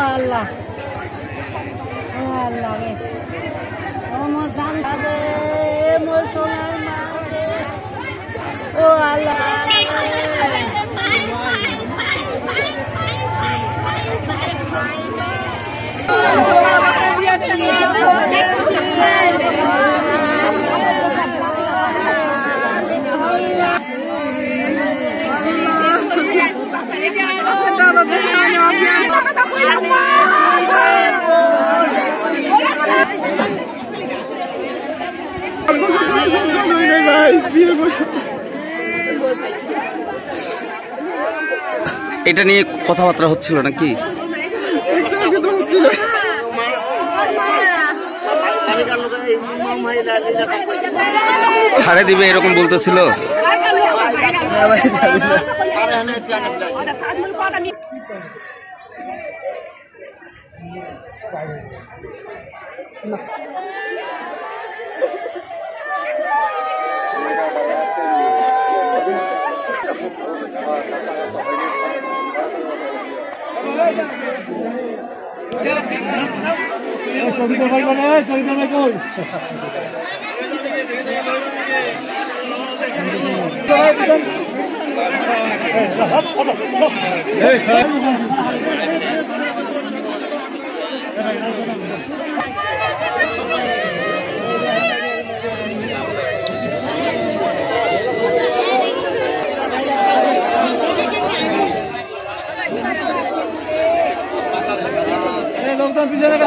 Allah. Allah রে ও মো জানতা দে মো সোনার মা রে ও আল্লাহ এটা নিয়ে কথাবার্তা হচ্ছিল নাকি? ছাড়ে দিবে এরকম বলতেছিল। ছবিটা ভাই বলে ছবিটা ভাই কই লোকজন পিছনে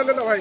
গেলে ভাই